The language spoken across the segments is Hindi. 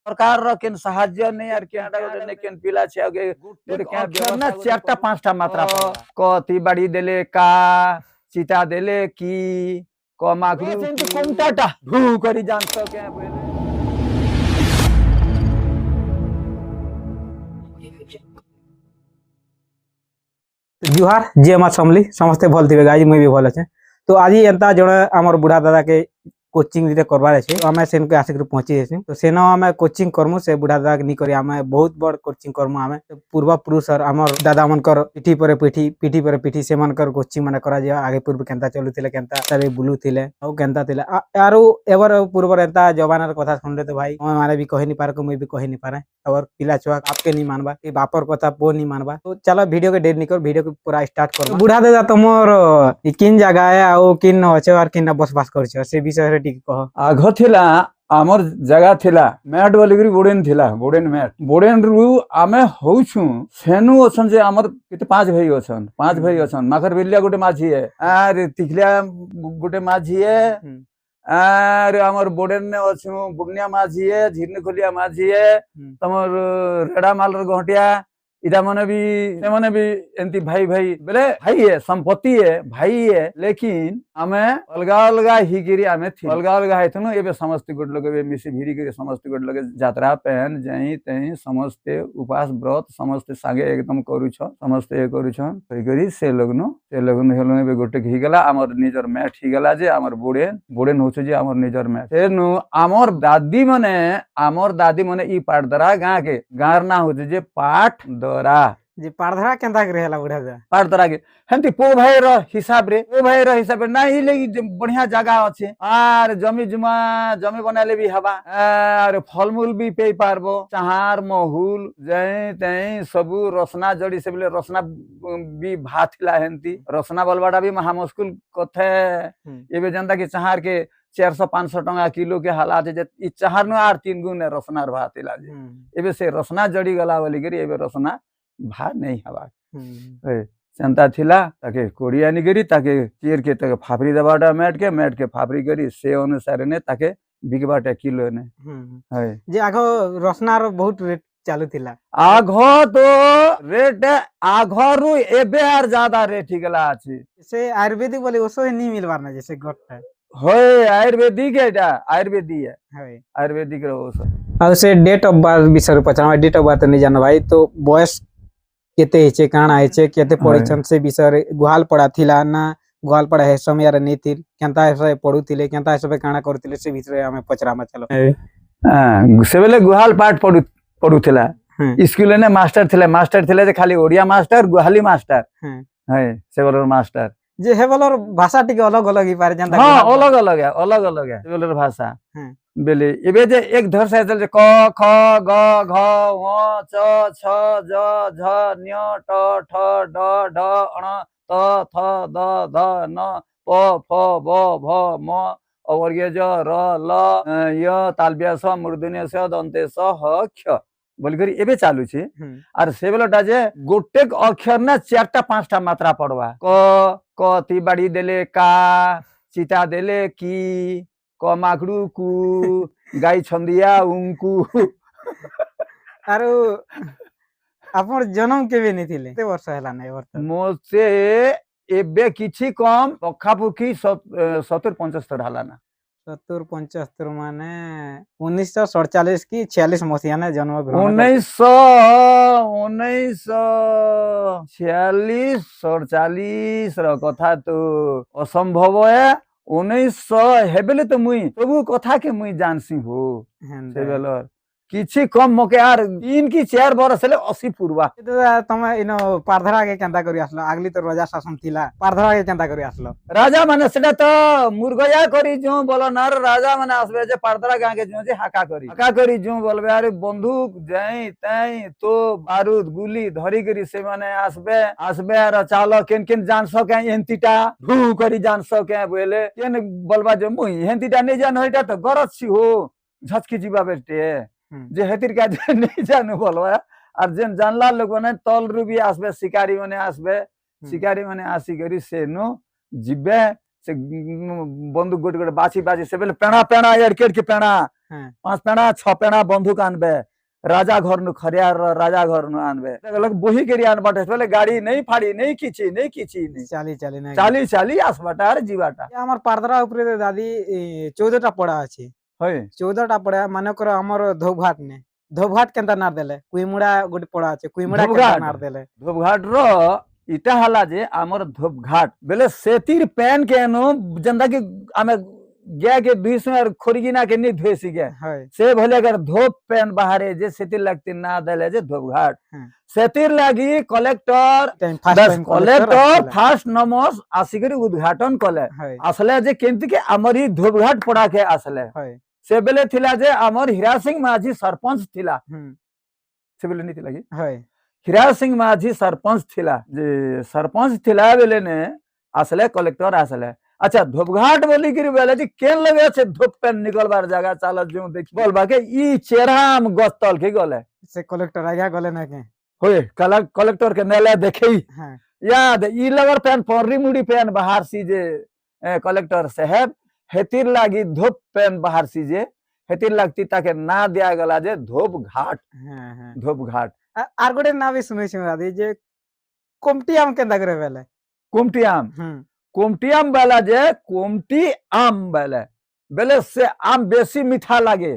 सरकार रो केन साहाय्य नहीं यार केटा गोटे ने केन पिला छे आगे गोटे के अक्षर ना चारटा पांचटा मात्रा क ती बाड़ी देले का चिता देले की क मागरू तो कोमटाटा भू करी जान सके पहले जुहार जे मा समली समस्ते भल थिबे गाइज मुई भी भल अछि। तो आज एंता जड़े आमर बुढ़ा दादा के कोचिंग दिते करबार अछि। तो हमें सेन के आसिक पहुंची अछि। तो सेनो हमें कोचिंग करमु से बुढ़ा दादा के नि करी हमें बहुत बड़ कोचिंग करमु हमें पूर्व पुरुष और आमर दादा मनकर पीठी पर पीठी से मनकर कोचिंग माने करा जे आगे पूर्व केनता चलुथिले केनता तबे बुलुथिले औ केनता थिले आरो एवर पूर्व एंता जवानार कथा सुनले तो भाई हम माने भी कहि नि पार को मुई भी कहि नि पारे और पिला छुआ आपके नहीं मानबा कि बापर कथा पो नहीं मानबा। तो चलो वीडियो के डेट निकर वीडियो को पूरा स्टार्ट कर। बुढ़ा दादा तुमर किन जगह है आ किन अछे और किन बसबास करछ से विषय रे ठीक कह। आघ थिला आमर जगह थिला मैट बोलिकरी बोडेन थिला बोडेन मैट बोडेन रु आमे होउछु सेनु अछन जे आमर केते पांच भाई अछन माखर बिल्लिया गोटे माझी है आर तिखलिया गोटे माझी है आर आमर बोडेन ने अछु बुनिया माझी है झिरनी खोलिया माझी है तमर रेडा मालर गहटिया इदा मने भी एंती भाई बेले भाई है संपत्ति है भाई है लेकिन आमे अलगा ही गिरी आमे थी अलगा है थनु एबे समस्त गोट लोग एबे मिसी भिरी गिरी समस्त गोट लोग यात्रा पहन जई तई समस्त उपास व्रत समस्त सागे एकदम करू छ समस्त ए करू छ करी से लोगनो हेलो एबे गोटे ही गेला हमर निजर मैट ही गेला जे हमर बोडेन होछ जे हमर निजर मैट एनु हमर दादी मने ई पाटदरा गार ना होछ जे पाट दरा जे पारधरा केंता के रहेला बुढ़ा दादा पाटदरा के हंती पो भाई रो हिसाब रे नाही लेगी बढ़िया जगह अछि आर जमी बनाले भी हवा आर फलमूल भी पे पारबो चाहार महुल जई तई सबु रसना जड़ी से बोले रसना भी भातला हंती रसना बलबाटा भी महा मुश्किल कथे एबे जनता के चाहार के 400-500 टंका किलो के हालात जे ई चाहार न आर 3 गुण रसनार भात लाजे एबे से रसना जड़ी गला वाली गिरी एबे रसना भात नहीं हवा चिंता थिला ताके कोरियानी गरी ताके चीर के ताके फाफरी दबाटा मैट के फाफरी गरी से अनुसार ने ताके बिगबाटा किलो ने है जे आगो रसनार बहुत रेट चालू थिला आघो तो रेट आघरु एबे आर ज्यादा रेट ही गला अछि से आयुर्वेदिक बोले ओसो नहीं मिलबार ना जैसे गट है होय आयुर्वेदिक एटा आयुर्वेदिक है आयुर्वेदिक रो और से डेट ऑफ बर्थ विषय पछा डेट ऑफ बर्थ नहीं जानो भाई। तो बॉयस केते हेचे काना हेचे केते पढिछन से विषय गुहाल पड़ा थिला ना गुहाल पड़ा है समय यार नहीं थी केनता से पढुथिले केनता से काना करथिले से विषय हमें पचरामा चलो से बेले गुहाल पाठ पढुथिला स्कूल ने मास्टर थिले जे खाली ओडिया मास्टर गुहाली मास्टर है से बोलर मास्टर जे हेबलर भाषा टिके अलग ही पारे जानता हां अलग है बोलर भाषा बेले एबे जे एक धर से चल क ख ग घ व च छ ज झ न्य ट ठ ड ढ अण त थ द ध न प फ ब भ म अवर्ग्य ज र ल य तालव्य स मूर्धन्य स दन्ते स ह क्ष बोलकरी एबे चालू छी आर से बेलटा जे गोटे अक्षर ना चारटा पांचटा मात्रा पड़वा क ती बाड़ी देले का चिता देले की क माकड़ू कु गाई छंदिया उंकु आरो आपन जन्म केबे नहीं थिले केते वर्ष हला नै वर्ष मोसे एबे किछि कम पखापुखी 70-75 हला ना 70-75 माने 1947 की 46 मसिया ने जन्म 1946 रो कथा तो असंभव है 1900 हेबेले तो मुई सबु कथा के मुई जानसी हो से बेलर किछि कम मके यार 3 की 4 बरस ले 80 पूर्वा तमे इनो पारधरा के केंता करी आसलो आगली तो राजा शासन थिला पारधरा के केंता करी आसलो राजा माने सेटा तो मुर्गया करी जो बोलो नर राजा माने आसबे जे पारधरा गां के जो जे हाका करी जो बोलबे अरे बंदूक जई तई तो बारूद गुली धरी करी से माने आसबे आर चालो केन जान सके एंतीटा भू करी जान सके बोले केन बोलबा जे मुई एंतीटा नहीं जान होइटा तो गरज छी हो झचकी जीवा बेटे जे हेतिर का नहीं जानू बोलवा और जेन जानला लोग ने तल रूबी आसबे शिकारी माने आसी करी से नो जिबे से बंदूक गोटे बाछी से बेले पेणा यार केट के पेणा হ্যাঁ 5 পেড়া 6 পেড়া বন্দুক আনবে রাজা ঘর নু খরিয়ার রাজা ঘর নু আনবে বহি করি আনবাটা বলে গাড়ি নেই ফাড়ি নেই কিছু নেই চালি চালি না চালি চালি আসবাটা আর জিবাটা আমার পারদরা উপরে দাদি 14টা পড়া আছে হয় 14টা পড়া মনে করো আমার ধোপঘাট নে ধোপঘাট কেনতা না দেলে কুইমুড়া গোটে পড়া আছে কুইমুড়া কেনতা ধোপঘাট? না দেলে ধূপঘাট র ইটা হলা যে আমার ধূপঘাট বেলে সেতির প্যান কেন যেনটা কি আমি গিয়া के बीच में खड़गिना के नहीं धोसी गया হয় से भले अगर धोप पेन बाहरे जे सेतिर लगती ना देले जे धूपघाट हाँ। सेतिर लगी कलेक्टर টাইম ফার্স্ট बस টাইম कलेक्टर फास्ट नमस आसिकरी उद्घाटन कले হয় असले जे केंति के हमर ही धूपघाट पड़ा के असले হয় से बेले थिला जे हमर हीरा सिंह माझी सरपंच थिला হুম से बेले नहीं थिला की হয় हीरा सिंह माझी सरपंच थिला जे सरपंच थिला बेले ने असले कलेक्टर असले अच्छा धूपघाट बोली गिरी बेले जी केन लगे छे धूप पेन निकलबार जगह चाल जो देखि बोलबा के ई चेहराम गस्तल के गले সে কলেক্টর আগে গলে নাকি होय कलेक्टर के नेले देखई হ্যাঁ याद ई लवर पेन पौरी मुड़ी पेन बाहर सी जे कलेक्टर साहब हेतिर लागी धूप पेन बाहर सी जे हेतिर लगती ताके ना दिया गला जे धूप घाट হ্যাঁ হ্যাঁ धूप घाट আর গোটে না বি শুনেছি দাদি যে কমটি আম কেনতা করে বেলে कुमटी आम হুম कुमटी आम वाला जे कुमटी आम बेले बेले से आम बेसी मीठा लागे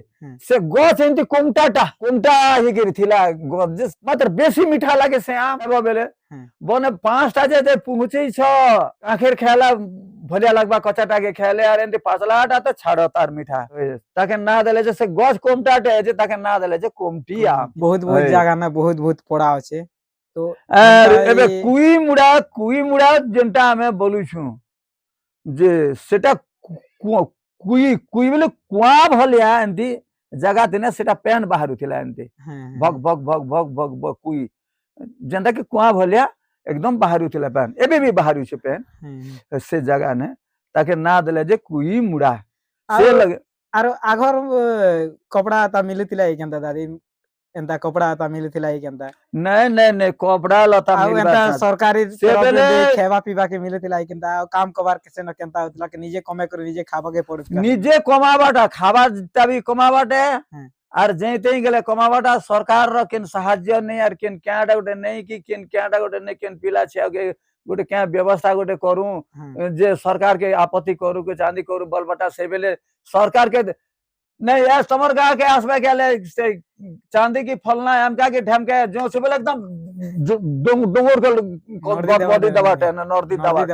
से गछ एंती कुमटा ही गिर थिला गछ जे मात्र बेसी मीठा लागे से आम एबो बेले बने 5टा जे पहुंची छ आखिर खेला भजा लगबा कचाटा के खेले আর এন্তি পাতলাটা তো ছাড়ো তার মিঠা তাকে না দিলে যে সে গছ কোমটাটে যে তাকে না দিলে যে কোমটি আম বহুত বহুত জায়গা না বহুত বহুত পড়া আছে তো আর এন্তা এবে এই- কুই মুড়া যেটা আমি বলুছু যে সেটা কুই বলে কুয়া ভলিয়া এন্তি জায়গা দিনে সেটা প্যান বাহারুଥିଲା এন্তি হ্যাঁ ভগ ভগ ভগ ভগ ভগ ভগ কুই যেটা কি কুয়া ভলিয়া একদম বাহারুଥିଲା প্যান এবে বি বাহারুছে প্যান হ্যাঁ से जगह ने ताके ना दिले जे कुई मुड़ा से আর लगे আর আগর কপড়া তা মিলিতিলা এই কেনতা দাদি এন্তা কপড়া তা মিলিতিলা এই কেনতা नहीं कपड़ा लता ଆଉ मिलबा ଏନ୍ତା साथ। ସରକାରୀ ସେ ତରଫରୁ ବେଲେ- ବି ଖାଇବା ପିଇବା କେ ମିଲୁଥିଲା ଏଇ କେନ୍ତା ଆଉ କାମ କବାର କେସେ ନ କେନ୍ତା ହଉଥିଲା କି ନିଜେ କମେ କରି ନିଜେ ଖାବାକେ ପଡୁଥିଲା निजे कमाबाटा खाबाटा भी कमाबाटे हाँ। और जेते गेले कमाबाटा सरकार रो केन सहाय्य नहीं और केन क्याडा गोटे नहीं कि केन क्याडा गोटे नहीं केन पिला छे के गोटे क्या व्यवस्था गोटे करू हाँ। जे सरकार के आपत्ति करू के चांदी करू बलबटा से बेले सरकार के नहीं यार समर गा के आसबे के ले से चांदी की फलना हम क्या के ढम के जो से बेले एकदम डोंगर के बॉडी दबाटे ना नॉर्दी दबाटे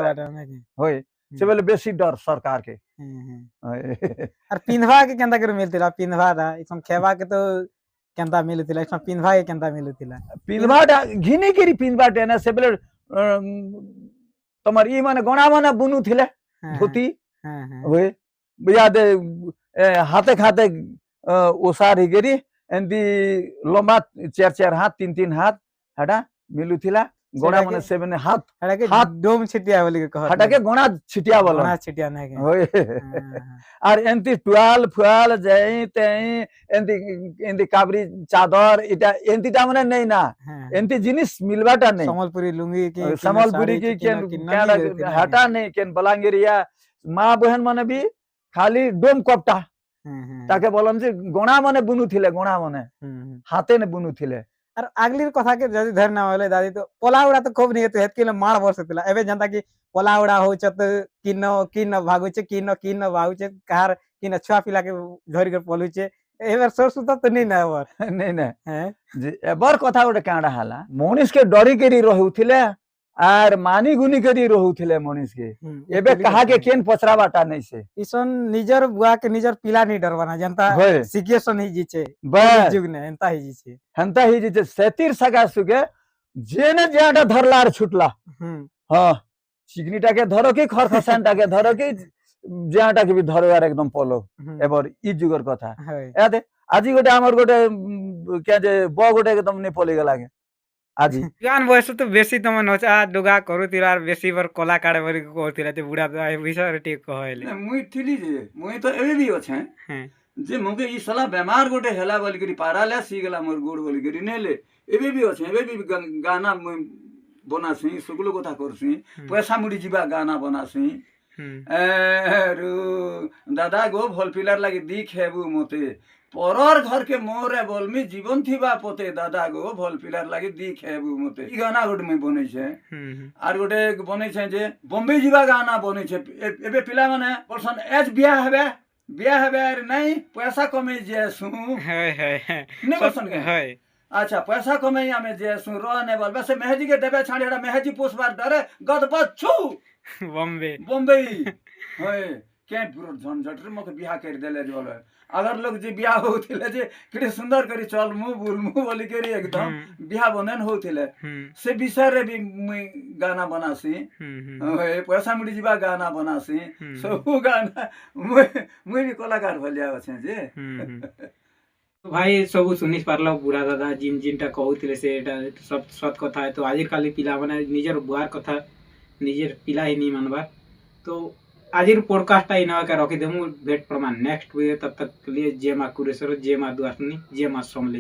होय से बेले बेसी डर सरकार के होय। আর পিনভা কে কেন্তা করে মিলতিলা পিনভা দা ইসম খেবা কে তো কেন্তা মিলুতিলা ইসম পিনভা কে কেন্তা মিলুতিলা पिनवाटा घिनी गिरी पिनवाटे ना से बेले तमर ई माने गणा माने बुनु थिले धोती হ্যাঁ হ্যাঁ होय याद हाथे खाते ओसार ही गिरी एंती लंबा 4 हाथ 3 हाथ हटा मिलु थिला गणा সেটা माने কি- 7 हाथ এটা কি হাত ডোম ছিটিয়া বলি কে কহ हटा के गणा छिटिया वाला গণা ছিটিয়া নাই কে होय হ্যাঁ, और एंती टुआल फुआल जई तई एंती एंती काबरी चादर इटा एंती ता माने नहीं ना হ্যাঁ एंती जिनिस मिलबाटा नहीं সম্বলপুরি লুঙ্গি কি समलपुरी की केन हटा नहीं केन बलांगीरिया माँ बहन माने भी खाली डोम कपटा ताके बोलन जे गणा माने बुनु थिले गणा माने हाथे ने बुनु थिले আর আগলির কথা কে যদি ধর না হলে দাদি তো পলাউড়া তো খুব নিয়ে তো হেতকিলে মার বসেতিলা এবে জানতা কি পলাউড়া হউছে তো কিন ভাগুছে কিন ভাগুছে কার কিন ছুয়া পিলাকে ধরি করে পলুছে এবার সরসুতা তো নেই না এবার नहीं नहीं হ্যাঁ जे एबर कथा गोटे कांडा हाला मनीष के डरी केरी रहुथिले आर मानी गुनी केरी रहुथिले मनीष के एबे कहा के केन पचरा बाटा नहीं से ইসন নিজের বুয়া কে নিজের পিলা নি ডরবা না জানতা होय সিচুয়েশন হি জিছে बस যুগ নে এন্তা হি জিছে हंता ही जे सेतिर सगा सुगे जेने जेटा धरलार छुटला হুম हाँ चिकनीटा के धरो कि खरखसानटा के धरो कि जेटा के भी धरो यार एकदम पलो হুম, एबर ई जुगर कथा হয় याद আজি गोटे आमर गोटे क्या जे ब गोटे एकदम ने पली गला के আজি গান বয়স তো বেশি তোমার নচা ডুগা করুতিলা আর বেশি বার কলা কাড়ে বলি করতিলা যে বুড়া তো এই বিষয়ে ঠিক কইলে मुई थिली जे मुई तो एबे भी अछि হ্যাঁ जे मुके ई साला बेमार गोटे हेला बोली करी पाराले सी गला मोर गोड़ बोली करी नेले एबे भी अछि एबे भी गाना मुई बनासी सुगलो कथा करसी पैसा मुड़ी जीवा गाना बनासी রু দাদা গো ভল পিলার লাগি দিখ হেবু মতে পরর ঘর কে মোরে বলমি জীবন থিবা পতে দাদা গো ভল পিলার লাগি দিখ হেবু মতে ই গানা গোটে মুই বনেছে আর গোটে বনেছে যে বম্বে ଯିବା গানা বনেছে এবে পিলা মানে বলছন এজ বিয়া হেবে আর নাই পয়সা কমে যেসু नहीं बसन के अच्छा पैसा कमाई हमें जेसु रहने वाल वैसे मेहदी के डबे छाड़ी हड़ा मेहदी पोसबार डरे गद बच्चू बॉम्बे होय के बुरो झंझट रे मके बियाह कर देले जोल अगर लोग जे बियाह होथिले जे केते सुंदर करी चल मु बोली करी एकदम बियाह बंधन होथिले से विषय रे भी मुई गाना बनासी होय पैसा मिली जीवा गाना बनासी सब गाना मुई भी कलाकार भलिया अछि जे तो भाई सब सुनी पारल बुढ़ा दादा जिन जिनटा कहूथिले सेटा सब सत कथा है। तो आज काली पिला माने निजर बुआर कथा निजर पिला ही नहीं मानबार। तो आज पॉडकास्ट इना के रखी देमु भेट प्रमाण नेक्स्ट वीडियो तब तक के लिए जय मां कुरेश्वर जय मां दुआसनी जय मां समली।